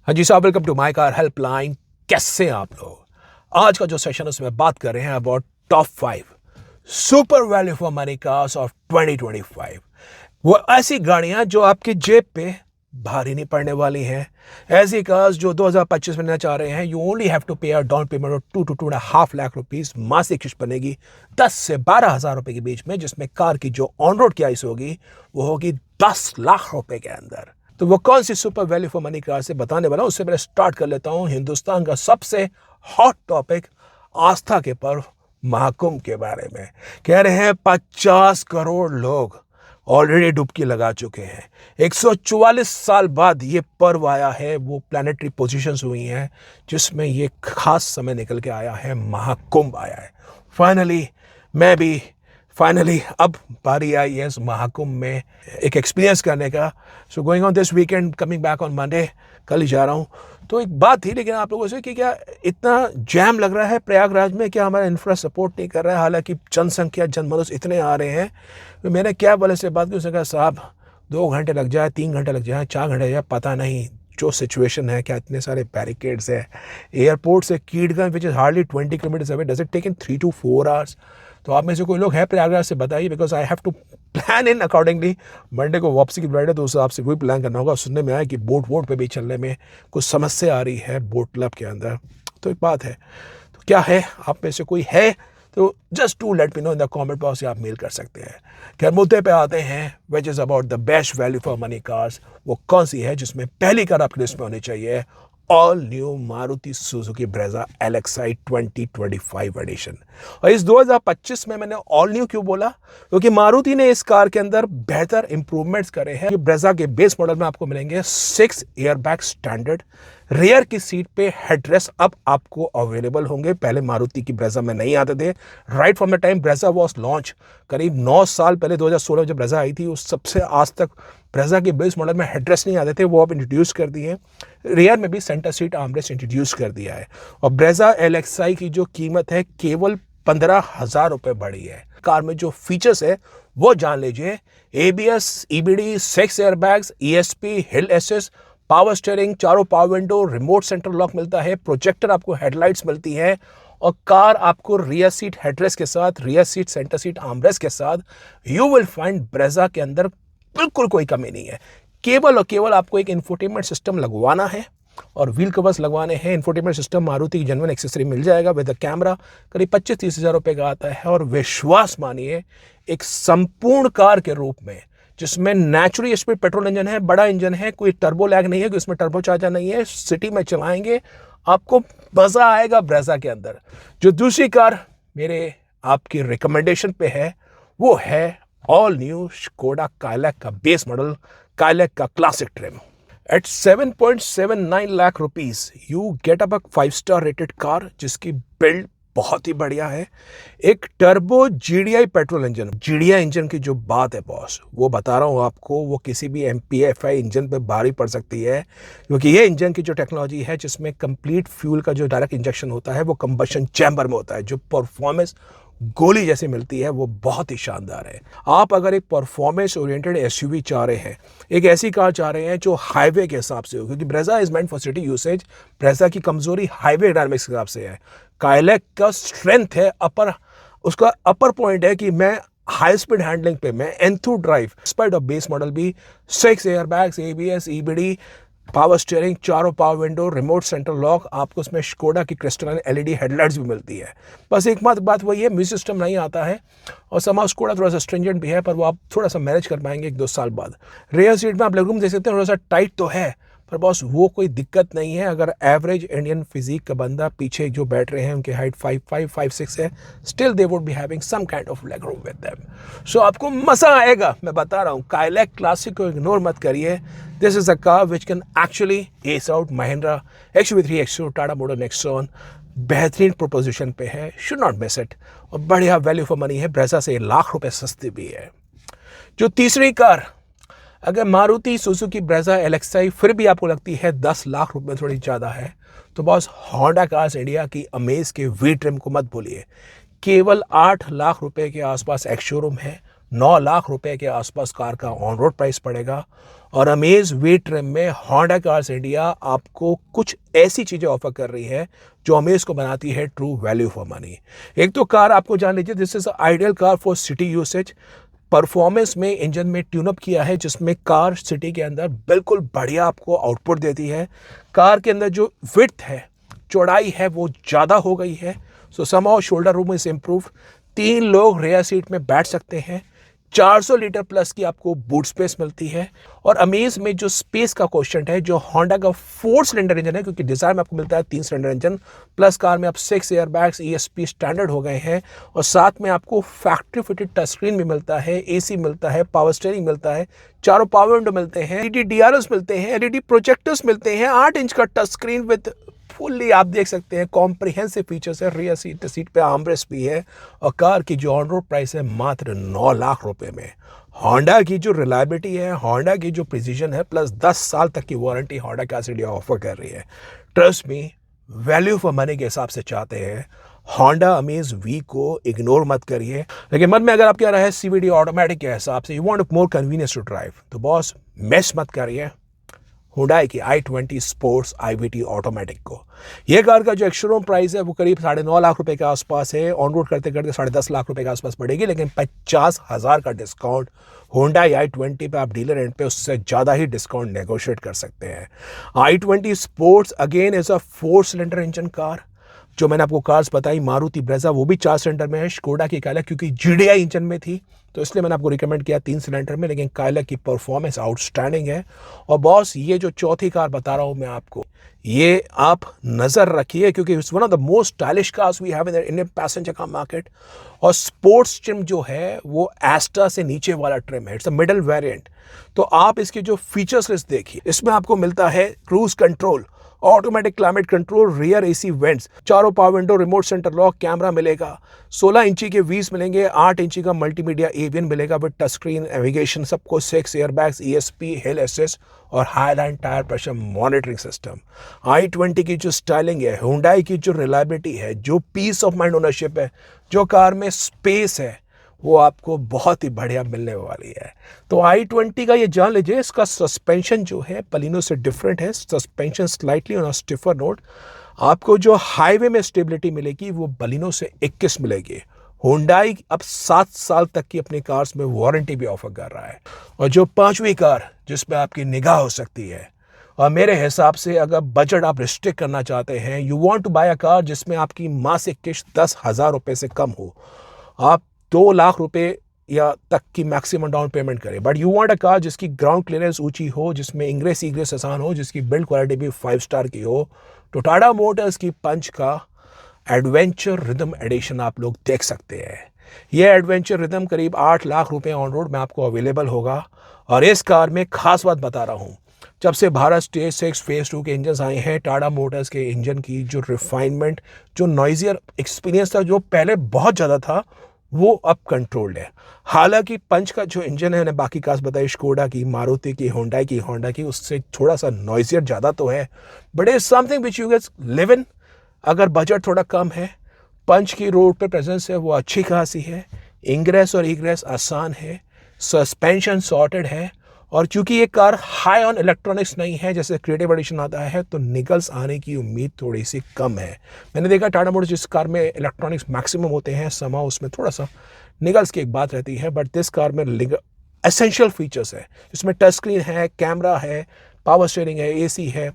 हाँ जी साहब, welcome to my car helpline. कैसे हैं आप लोग? आज का जो सेशन है उसमें बात कर रहे हैं about top 5 super value for money cars of 2025। वो ऐसी गाड़ियां जो आपकी जेब पे भारी नहीं पड़ने वाली हैं। ऐसी कार्स जो 2025 में लेना चाह रहे हैं। यू ओनली हैव टू पे a down payment of 2 to 2.5 lakh rupees. मासिक किस्त बनेगी 10 से 12 हजार रुपए के बीच में, जिसमें कार की जो ऑन रोड की आइस होगी वो होगी 10 लाख रुपए के अंदर। तो वो कौन सी super value for money car से बताने वाला हूं। उससे पहले स्टार्ट कर लेता हूं हिंदुस्तान का सबसे हॉट टॉपिक, आस्था के पर्व महाकुंभ के बारे में। कह रहे हैं 50 करोड़ लोग ऑलरेडी डुबकी लगा चुके हैं। 144 साल बाद ये पर्व आया है, वो प्लानिटरी पोजीशंस हुई हैं जिसमें ये खास समय निकल के आया है, महाकुंभ आया है। फाइनली अब बारी आई है इस महाकुंभ में एक एक्सपीरियंस करने का। So going on this weekend, coming back on Monday, कल ही जा रहा हूँ। तो एक बात थी लेकिन आप लोगों से कि क्या इतना जैम लग रहा है प्रयागराज में, क्या हमारा इंफ्रा सपोर्ट नहीं कर रहा है? हालांकि जनसंख्या जनमनोज इतने आ रहे हैं। तो मैंने क्या वाले से बात की, उसने कहा साहब 2 घंटे लग जाए, 3 घंटे लग जाए, 4 घंटे लग जाए, पता नहीं जो सिचुएशन है, क्या इतने सारे बैरिकेड्स है। एयरपोर्ट से Keedganj which is hardly 20 kilometre away, does it take in 3 to 4 hours? तो आप में से कोई लोग हैं प्रयागराज से बताइए, because I have to plan in accordingly. Monday को वापसी की फ्लाइट है तो उस हिसाब से वही प्लान करना होगा। सुनने में आया कि बोट पे भी चलने में कुछ समस्या आ रही है बोट क्लब के अंदर। तो एक बात है, तो क्या है, आप में से कोई है तो just to let me know in the comment box, या आप मेल कर सकते हैं। खैर मुद्दे पे आते हैं, which is about the best value for money cars. वो कौन सी है जिसमें पहली कार आपकी लिस्ट में होनी चाहिए? All new Maruti Suzuki Brezza LXi 2025 edition. और इस 2025 में मैंने ऑल न्यू क्यों बोला? क्योंकि मारुति ने इस कार के अंदर बेहतर इंप्रूवमेंट्स करे हैं। ब्रेजा के बेस मॉडल में आपको मिलेंगे 6 एयरबैग स्टैंडर्ड। रियर की सीट पे हेडरेस्ट अब आपको अवेलेबल होंगे, पहले मारुति की ब्रेजा में नहीं आते थे। Right from the time Brezza was launch, करीब 9 साल पहले 2016 जब ब्रेजा आई थी, उस सबसे आज तक ब्रेजा के बेस मॉडल में हेडरेस्ट नहीं आते थे, वो अब इंट्रोड्यूस कर दिए। रियर में भी सेंटर सीट आर्मरेस्ट इंट्रोड्यूस कर दिया है। और ब्रेजा LXi की जो कीमत है केवल 15,000 रुपये बढ़ी है। कार में जो फीचर्स है वो जान लीजिए। ABS, EBD, 6 एयरबैग्स, ESP, हिल एसिस्ट, पावर स्टीयरिंग, चारों power window, remote centre lock मिलता है, प्रोजेक्टर आपको हेडलाइट्स मिलती है, और कार आपको रियर सीट हेडरेस्ट के साथ, rear seat centre seat armrest के साथ यू विल फाइंड ब्रेजा के अंदर बिल्कुल कोई कमी नहीं है। केवल और केवल आपको एक इंफोटेनमेंट सिस्टम लगवाना है और व्हील कवर्स लगवाने हैं। इंफोटेनमेंट सिस्टम मारुति की जेन्युइन एक्सेसरी मिल जाएगा विद कैमरा, करीब 25-30 हज़ार रुपये का आता है। और विश्वास मानिए, एक संपूर्ण कार के रूप में जिसमें नेचुरली स्पीड पेट्रोल इंजन है, बड़ा इंजन है, कोई टर्बो लैग नहीं है, कोई इसमें टर्बो चार्जर नहीं है, सिटी में चलाएंगे आपको मजा आएगा ब्रेजा के अंदर। जो दूसरी कार मेरे आपकी रिकमेंडेशन पे है वो है ऑल न्यू स्कोडा काइलैक का बेस मॉडल, काइलैक का classic trim. At 7.79 lakh rupees you get up a five star rated car जिसकी बिल्ड बहुत ही बढ़िया है। एक turbo GDI petrol engine. GDI engine की जो बात है बॉस, वो बता रहा हूँ आपको, वो किसी भी MPFI इंजन पे भारी पड़ सकती है, क्योंकि ये इंजन की जो टेक्नोलॉजी है जिसमें कंप्लीट फ्यूल का जो डायरेक्ट इंजेक्शन होता है वो कंबशन चैम्बर में होता है। जो परफॉर्मेंस गोली जैसी मिलती है वो बहुत ही शानदार है। आप अगर एक परफॉर्मेंस ओरिएंटेड SUV चाह रहे हैं, एक ऐसी कार चाह रहे हैं जो हाईवे के हिसाब से हो, क्योंकि Brezza is meant for city usage, Brezza की कमजोरी हाईवे डायनामिक्स के हिसाब से है। काइलैक का स्ट्रेंथ है उसका अपर पॉइंट है कि मैं हाई स्पीड हैंडलिंग पे, मैं enthu drive, spite of base model भी 6 airbags, ABS, EBD, power steering, चारों power window, remote centre lock, आपको उसमें स्कोडा की क्रिस्टलाइन LED हेडलाइट्स भी मिलती है। बस एक बात वही है, म्यूजिक सिस्टम नहीं आता है, और समाज स्कोडा थोड़ा सा स्ट्रिंजेंट भी है, पर वो आप थोड़ा सा मैनेज कर पाएंगे 1-2 साल बाद। रियर सीट में आप लेग रूम देख सकते हैं, थोड़ा सा टाइट तो है, पर बॉस वो कोई दिक्कत नहीं है। अगर एवरेज इंडियन फिजिक का बंदा पीछे जो बैठ रहे हैं उनके हाइट 5'5", 5'6" है, still they would be having some kind of leg room with them. So आपको मजा आएगा, मैं बता रहा हूँ। काइलैक क्लासिक को इग्नोर मत करिए। This is a car which can actually S out Mahindra XUV3 XU, Tata motor Nexon. बेहतरीन प्रोपोजिशन पे है, शुड नॉट मिस इट, और बढ़िया वैल्यू फॉर मनी है। ब्रेजा से 1 लाख रुपए सस्ती भी है। जो तीसरी कार, अगर मारुति सुजुकी ब्रेजा LXi फिर भी आपको लगती है 10 लाख रुपए थोड़ी ज़्यादा है, तो बॉस होंडा कार्स इंडिया की अमेज के V ट्रिम को मत भूलिए। केवल 8 लाख रुपए के आसपास एक्स शोरूम है, 9 लाख रुपए के आसपास कार का ऑन रोड प्राइस पड़ेगा। और अमेज वी ट्रिम में होंडा कार्स इंडिया आपको कुछ ऐसी चीज़ें ऑफर कर रही है जो अमेज को बनाती है ट्रू वैल्यू फॉर मनी। एक तो कार आपको जान लीजिए, this is ideal car for city usage. Performance में इंजन में ट्यूनअप किया है जिसमें कार सिटी के अंदर बिल्कुल बढ़िया आपको आउटपुट देती है। कार के अंदर जो विड्थ है, चौड़ाई है, वो ज़्यादा हो गई है। सो somehow shoulder room is improve. 3 लोग रेयर सीट में बैठ सकते हैं। 400 लीटर प्लस की आपको बूट स्पेस मिलती है। और अमेज में जो स्पेस का क्वेश्चन है, जो होंडा का 4 सिलेंडर इंजन है, क्योंकि डिजायर में आपको मिलता है 3 सिलेंडर इंजन, प्लस कार में आप 6 एयर बैग्स ESP स्टैंडर्ड हो गए हैं। और साथ में आपको फैक्ट्री फिटेड टच स्क्रीन भी मिलता है, AC मिलता है, पावर स्टीयरिंग मिलता है, चारों पावर विंडो मिलते हैं, LED DRS मिलते हैं, LED प्रोजेक्टर्स मिलते हैं, 8 इंच का टच स्क्रीन विद फुल्ली आप देख सकते हैं कॉम्प्रिहेंसिव फीचर्स है। रियर सीट पे आर्मरेस्ट भी है। और कार की जो ऑन रोड प्राइस है मात्र 9 लाख रुपए में। होंडा की जो रिलायबिलिटी है, होंडा की जो प्रिसीजन है, प्लस 10 साल तक की warranty Honda cars India offer कर रही है। Trust me, value for money के हिसाब से चाहते हैं होंडा अमेज वी को इग्नोर मत करिए। लेकिन मन में अगर आप क्या रहा है CVT ऑटोमेटिक के हिसाब से, you want more convenience to drive, तो बॉस मिस मत करिए हुंडई की i20 स्पोर्ट्स IVT ऑटोमेटिक को। यह कार का जो एक्स-शोरूम प्राइस है वो करीब 9.5 लाख रुपए के आसपास है। ऑन रोड करते करते 10.5 लाख रुपए के आसपास पड़ेगी, लेकिन 50,000 का डिस्काउंट हुंडई i20 पे आप डीलर एंड पे उससे ज़्यादा ही डिस्काउंट नेगोशिएट कर सकते हैं। i20 sports again is a 4 cylinder engine car. जो मैंने आपको कार्स बताई, मारुति ब्रेजा वो भी 4 सिलेंडर में है, स्कोडा की काइलैक क्योंकि GDI इंजन में थी तो इसलिए मैंने आपको रिकमेंड किया 3 सिलेंडर में, लेकिन काइलैक की परफॉर्मेंस आउटस्टैंडिंग है। और बॉस, ये जो चौथी कार बता रहा हूं मैं आपको, ये आप नजर रखिए क्योंकि it's one of the most stylish cars we have in the Indian passenger car market. और स्पोर्ट्स ट्रिम जो है वो एस्टा से नीचे वाला ट्रिम है, इट्स अ मिडिल वेरिएंट। तो आप इसके जो फीचर्स लिस्ट देखिए, इसमें आपको मिलता है cruise control, automatic climate control, rear AC vents, चारों power window, remote centre lock, camera मिलेगा, 16 इंची के व्हील्स मिलेंगे, 8 इंची का मल्टीमीडिया एवियन मिलेगा विद टच स्क्रीन, नेविगेशन, सबको 6 एयरबैग्स, ESP, हिल असिस्ट और highline tyre pressure monitoring system. i20 की जो स्टाइलिंग है, हुंडई की जो रिलायबिलिटी है, जो पीस ऑफ माइंड ओनरशिप है, जो कार में स्पेस है, वो आपको बहुत ही बढ़िया मिलने वाली है। तो i20 का ये जान लीजिए, इसका सस्पेंशन जो है बलिनो से डिफरेंट है। Suspension slightly on a stiffer note. आपको जो हाईवे में स्टेबिलिटी मिलेगी वो बलिनो से 21 मिलेगी। हुंडई अब 7 साल तक की अपनी कार्स में वारंटी भी ऑफर कर रहा है। और जो 5वीं कार जिस पे आपकी निगाह हो सकती है, और मेरे हिसाब से अगर बजट आप रिस्ट्रिक्ट करना चाहते हैं, you want to buy a car जिसमें आपकी मासिक किस्त 10,000 रुपये से कम हो, आप 2 लाख रुपए या तक की मैक्सिमम डाउन पेमेंट करें, but you want a car जिसकी ग्राउंड क्लियरेंस ऊंची हो, जिसमें इंग्रेस इग्रेस आसान हो, जिसकी बिल्ड क्वालिटी भी 5 स्टार की हो, तो टाटा मोटर्स की पंच का एडवेंचर रिदम एडिशन आप लोग देख सकते हैं। यह एडवेंचर रिदम करीब 8 लाख रुपए ऑन रोड में आपको अवेलेबल होगा। और इस कार में खास बात बता रहा हूँ, जब से भारत स्टेज 6 फेज 2 के इंजन आए हैं, टाटा मोटर्स के इंजन की जो रिफाइनमेंट, जो नॉइजियर एक्सपीरियंस था जो पहले बहुत ज़्यादा था, वो अब कंट्रोल्ड है। हालांकि पंच का जो इंजन है, बाकी कार्स बताई, स्कोडा की, मारुति की, होंडा की, उससे थोड़ा सा नॉइजियर ज़्यादा तो है, but is something which you get live in. अगर बजट थोड़ा कम है, पंच की रोड पे प्रेजेंस है वो अच्छी खासी है, इंग्रेस और इग्रेस आसान है, सस्पेंशन सॉर्टेड है। और चूंकि ये कार हाई ऑन इलेक्ट्रॉनिक्स नहीं है जैसे क्रिएटिव एडिशन आता है, तो निगल्स आने की उम्मीद थोड़ी सी कम है। मैंने देखा टाटा मोटर्स जिस कार में इलेक्ट्रॉनिक्स मैक्सिमम होते हैं, समा उसमें थोड़ा सा निगल्स की एक बात रहती है, बट दिस कार में एसेंशियल फीचर्स है। इसमें टच स्क्रीन है, कैमरा है, पावर स्टीयरिंग है, AC है,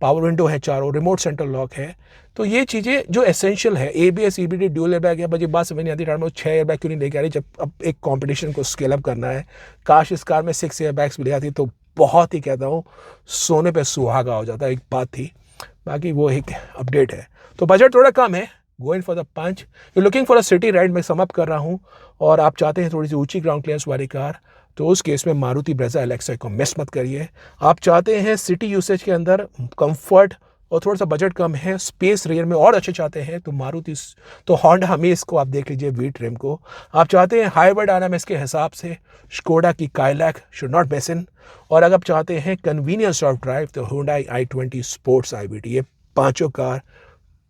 पावर विंडो है, चारों रिमोट सेंटर लॉक है। तो ये चीज़ें जो एसेंशियल है, ABS EBD ड्यूल एयरबैग है। मुझे बात समझ नहीं आती टाटा में 6 एयरबैग क्यों नहीं लेके आ रही, जब अब एक कंपटीशन को स्केल अप करना है। काश इस कार में 6 एयरबैग्स भी ले आती तो बहुत ही, कहता हूँ, सोने पे सुहागा हो जाता। एक बात थी, बाकी वो एक अपडेट है। तो बजट थोड़ा कम है, going for the Punch, you looking for a city ride, मैं समअप कर रहा हूँ, और आप चाहते हैं थोड़ी सी ऊंची ग्राउंड क्लियरेंस वाली कार, तो उस केस में मारुति ब्रेजा एलेक्सा को मिस मत करिए। आप चाहते हैं सिटी यूसेज के अंदर कंफर्ट और थोड़ा सा बजट कम है, स्पेस रियर में और अच्छे चाहते हैं, तो मारुति, तो होंडा हमेज को आप देख लीजिए, वी ट्रिम को। आप चाहते हैं हाइब्रिड डायनामिक्स के हिसाब से, स्कोडा की काइलैक शुड नॉट मिस इन। और अगर आप चाहते हैं कन्वीनियंस ऑफ ड्राइव, तो हुंडई i20 स्पोर्ट्स IVT, ये पांचों car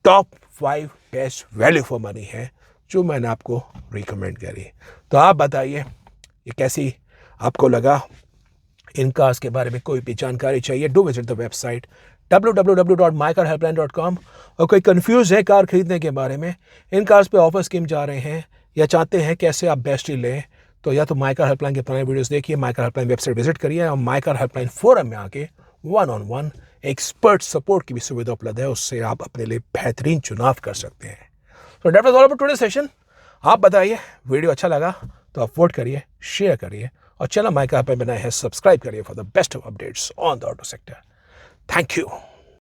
top 5 best value for money है जो मैंने आपको रिकमेंड करी। तो आप बताइए ये कैसी आपको लगा। इन कार्स के बारे में कोई भी जानकारी चाहिए, do visit the website www.mycarhelpline.com। और कोई कंफ्यूज है कार खरीदने के बारे में, इन कार्स पे ऑफर स्कीम जा रहे हैं या चाहते हैं कैसे आप बेस्ट डील लें, तो या तो माई कार हेल्पलाइन के पुराने वीडियोस देखिए, my car helpline website visit करिए और माई कार हेल्पलाइन फोरम में आके 1-on-1 एक्सपर्ट सपोर्ट की भी सुविधा उपलब्ध है, उससे आप अपने लिए बेहतरीन चुनाव कर सकते हैं। तो that was all about today session. आप बताइए वीडियो अच्छा लगा तो आप वोट करिए, शेयर करिए और चैनल माई कार पे बनाए हैं सब्सक्राइब करिए for the best of updates on the auto sector. Thank you.